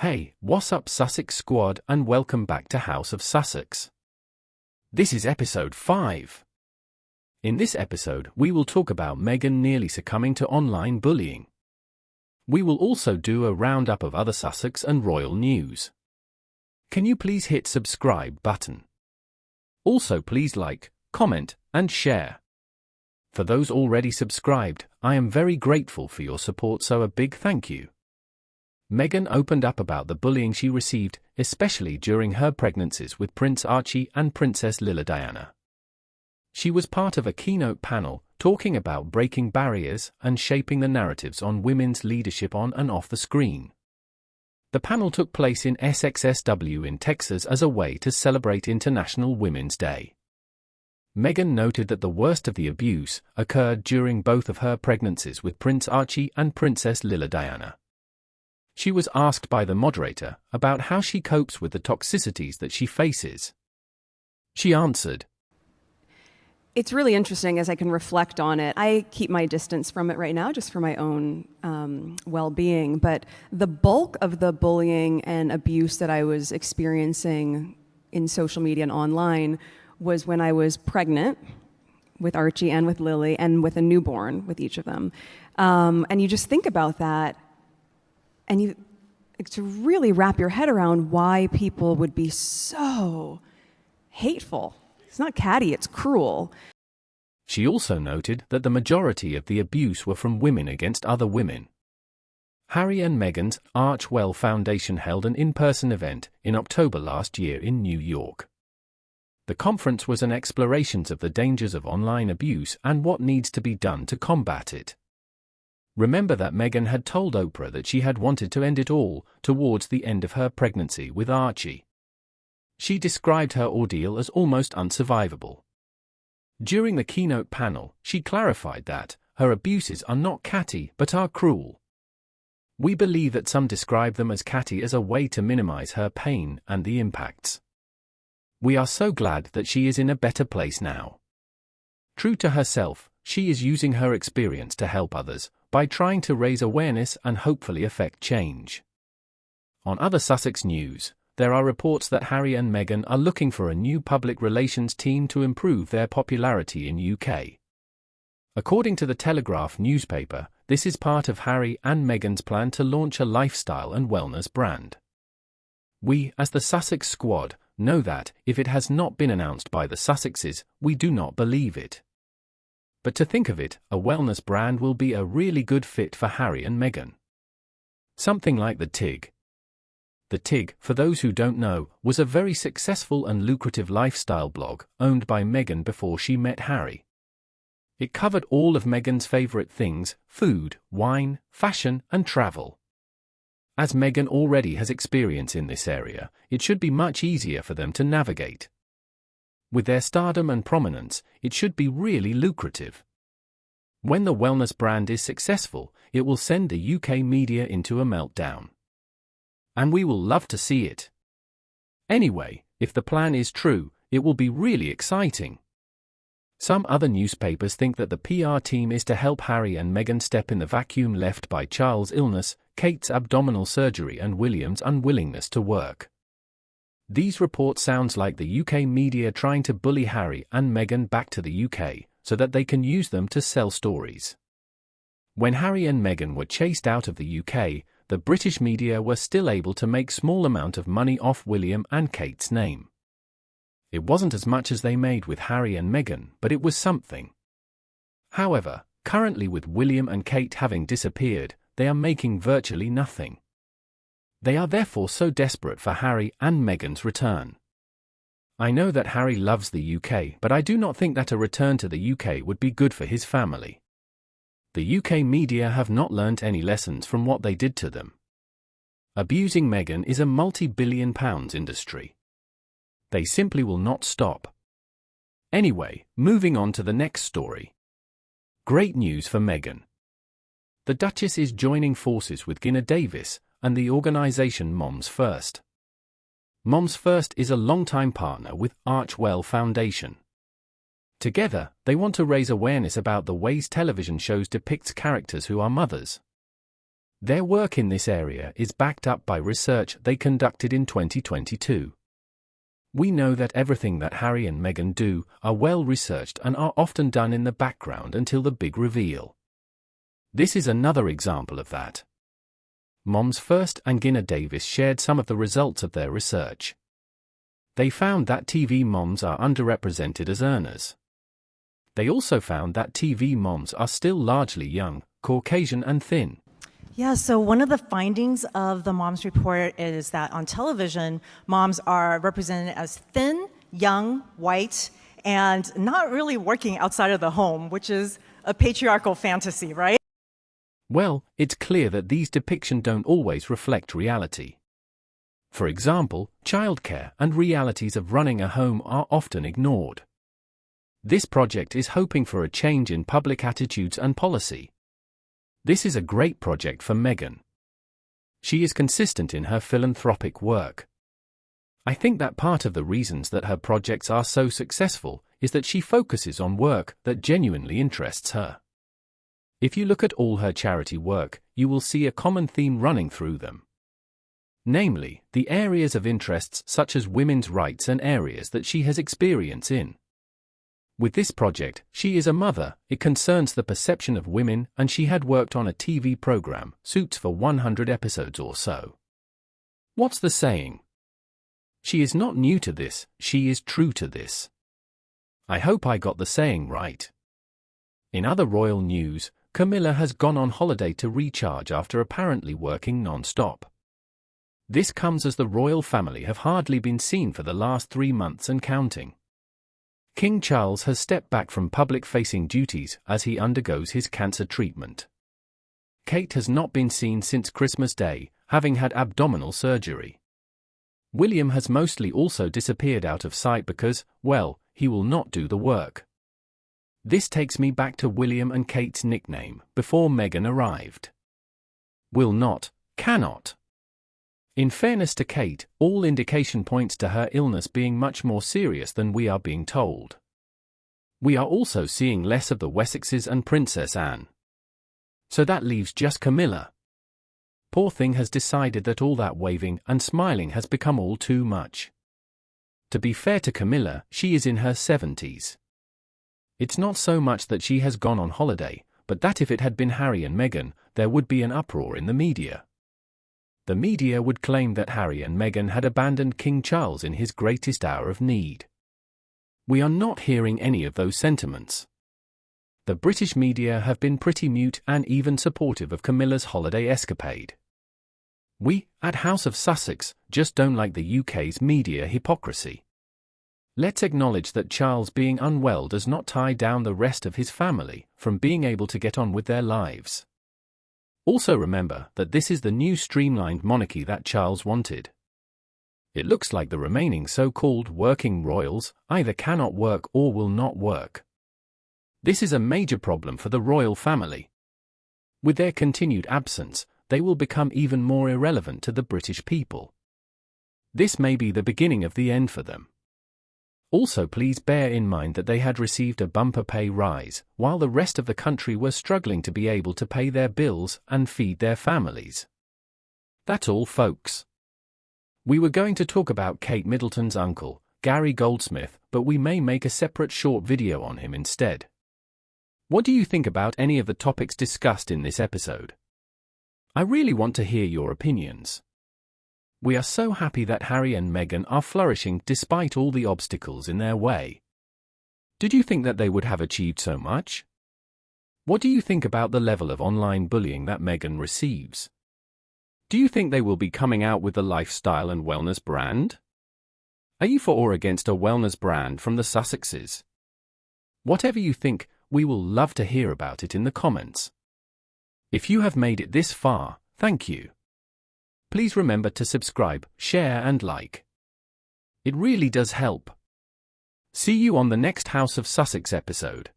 Hey, what's up Sussex Squad, and welcome back to House of Sussex. This is episode 5. In this episode, we will talk about Meghan nearly succumbing to online bullying. We will also do a roundup of other Sussex and royal news. Can you please hit subscribe button? Also please like, comment, and share. For those already subscribed, I am very grateful for your support, so a big thank you. Meghan opened up about the bullying she received, especially during her pregnancies with Prince Archie and Princess Lila Diana. She was part of a keynote panel, talking about breaking barriers and shaping the narratives on women's leadership on and off the screen. The panel took place in SXSW in Texas as a way to celebrate International Women's Day. Meghan noted that the worst of the abuse occurred during both of her pregnancies with Prince Archie and Princess Lila Diana. She was asked by the moderator about how she copes with the toxicities that she faces. She answered, "It's really interesting as I can reflect on it. I keep my distance from it right now just for my own well-being, but the bulk of the bullying and abuse that I was experiencing in social media and online was when I was pregnant with Archie and with Lily and with a newborn with each of them. And you just think about that, and to really wrap your head around why people would be so hateful. It's not catty, it's cruel." She also noted that the majority of the abuse were from women against other women. Harry and Meghan's Archwell Foundation held an in-person event in October last year in New York. The conference was an exploration of the dangers of online abuse and what needs to be done to combat it. Remember that Meghan had told Oprah that she had wanted to end it all towards the end of her pregnancy with Archie. She described her ordeal as almost unsurvivable. During the keynote panel, she clarified that her abuses are not catty but are cruel. "We believe that some describe them as catty as a way to minimize her pain and the impacts. We are so glad that she is in a better place now." True to herself, she is using her experience to help others by trying to raise awareness and hopefully affect change. On other Sussex news, there are reports that Harry and Meghan are looking for a new public relations team to improve their popularity in UK. According to the Telegraph newspaper, this is part of Harry and Meghan's plan to launch a lifestyle and wellness brand. We, as the Sussex Squad, know that, if it has not been announced by the Sussexes, we do not believe it. But to think of it, a wellness brand will be a really good fit for Harry and Meghan. Something like the TIG. The TIG, for those who don't know, was a very successful and lucrative lifestyle blog owned by Meghan before she met Harry. It covered all of Meghan's favorite things: food, wine, fashion, and travel. As Meghan already has experience in this area, it should be much easier for them to navigate. With their stardom and prominence, it should be really lucrative. When the wellness brand is successful, it will send the UK media into a meltdown. And we will love to see it. Anyway, if the plan is true, it will be really exciting. Some other newspapers think that the PR team is to help Harry and Meghan step in the vacuum left by Charles' illness, Kate's abdominal surgery, and William's unwillingness to work. These reports sound like the UK media trying to bully Harry and Meghan back to the UK so that they can use them to sell stories. When Harry and Meghan were chased out of the UK, the British media were still able to make small amount of money off William and Kate's name. It wasn't as much as they made with Harry and Meghan, but it was something. However, currently with William and Kate having disappeared, they are making virtually nothing. They are therefore so desperate for Harry and Meghan's return. I know that Harry loves the UK, but I do not think that a return to the UK would be good for his family. The UK media have not learnt any lessons from what they did to them. Abusing Meghan is a multi-billion pounds industry. They simply will not stop. Anyway, moving on to the next story. Great news for Meghan. The Duchess is joining forces with Gina Davis and the organisation Moms First. Moms First is a long-time partner with Archwell Foundation. Together, they want to raise awareness about the ways television shows depict characters who are mothers. Their work in this area is backed up by research they conducted in 2022. We know that everything that Harry and Meghan do are well researched and are often done in the background until the big reveal. This is another example of that. Moms First and Gina Davis shared some of the results of their research. They found that TV moms are underrepresented as earners. They also found that TV moms are still largely young, Caucasian and thin. Yeah, so one of the findings of the Moms Report is that on television, moms are represented as thin, young, white, and not really working outside of the home, which is a patriarchal fantasy, right? Well, it's clear that these depictions don't always reflect reality. For example, childcare and realities of running a home are often ignored. This project is hoping for a change in public attitudes and policy. This is a great project for Meghan. She is consistent in her philanthropic work. I think that part of the reasons that her projects are so successful is that she focuses on work that genuinely interests her. If you look at all her charity work, you will see a common theme running through them. Namely, the areas of interests such as women's rights and areas that she has experience in. With this project, she is a mother, it concerns the perception of women, and she had worked on a TV program, Suits, for 100 episodes or so. What's the saying? She is not new to this, she is true to this. I hope I got the saying right. In other royal news, Camilla has gone on holiday to recharge after apparently working non-stop. This comes as the royal family have hardly been seen for the last 3 months and counting. King Charles has stepped back from public-facing duties as he undergoes his cancer treatment. Kate has not been seen since Christmas Day, having had abdominal surgery. William has mostly also disappeared out of sight because, well, he will not do the work. This takes me back to William and Kate's nickname before Meghan arrived. Will not, cannot. In fairness to Kate, all indication points to her illness being much more serious than we are being told. We are also seeing less of the Wessexes and Princess Anne. So that leaves just Camilla. Poor thing has decided that all that waving and smiling has become all too much. To be fair to Camilla, she is in her 70s. It's not so much that she has gone on holiday, but that if it had been Harry and Meghan, there would be an uproar in the media. The media would claim that Harry and Meghan had abandoned King Charles in his greatest hour of need. We are not hearing any of those sentiments. The British media have been pretty mute and even supportive of Camilla's holiday escapade. We, at House of Sussex, just don't like the UK's media hypocrisy. Let's acknowledge that Charles being unwell does not tie down the rest of his family from being able to get on with their lives. Also remember that this is the new streamlined monarchy that Charles wanted. It looks like the remaining so-called working royals either cannot work or will not work. This is a major problem for the royal family. With their continued absence, they will become even more irrelevant to the British people. This may be the beginning of the end for them. Also, please bear in mind that they had received a bumper pay rise, while the rest of the country were struggling to be able to pay their bills and feed their families. That's all, folks. We were going to talk about Kate Middleton's uncle, Gary Goldsmith, but we may make a separate short video on him instead. What do you think about any of the topics discussed in this episode? I really want to hear your opinions. We are so happy that Harry and Meghan are flourishing despite all the obstacles in their way. Did you think that they would have achieved so much? What do you think about the level of online bullying that Meghan receives? Do you think they will be coming out with the lifestyle and wellness brand? Are you for or against a wellness brand from the Sussexes? Whatever you think, we will love to hear about it in the comments. If you have made it this far, thank you. Please remember to subscribe, share and like. It really does help. See you on the next House of Sussex episode.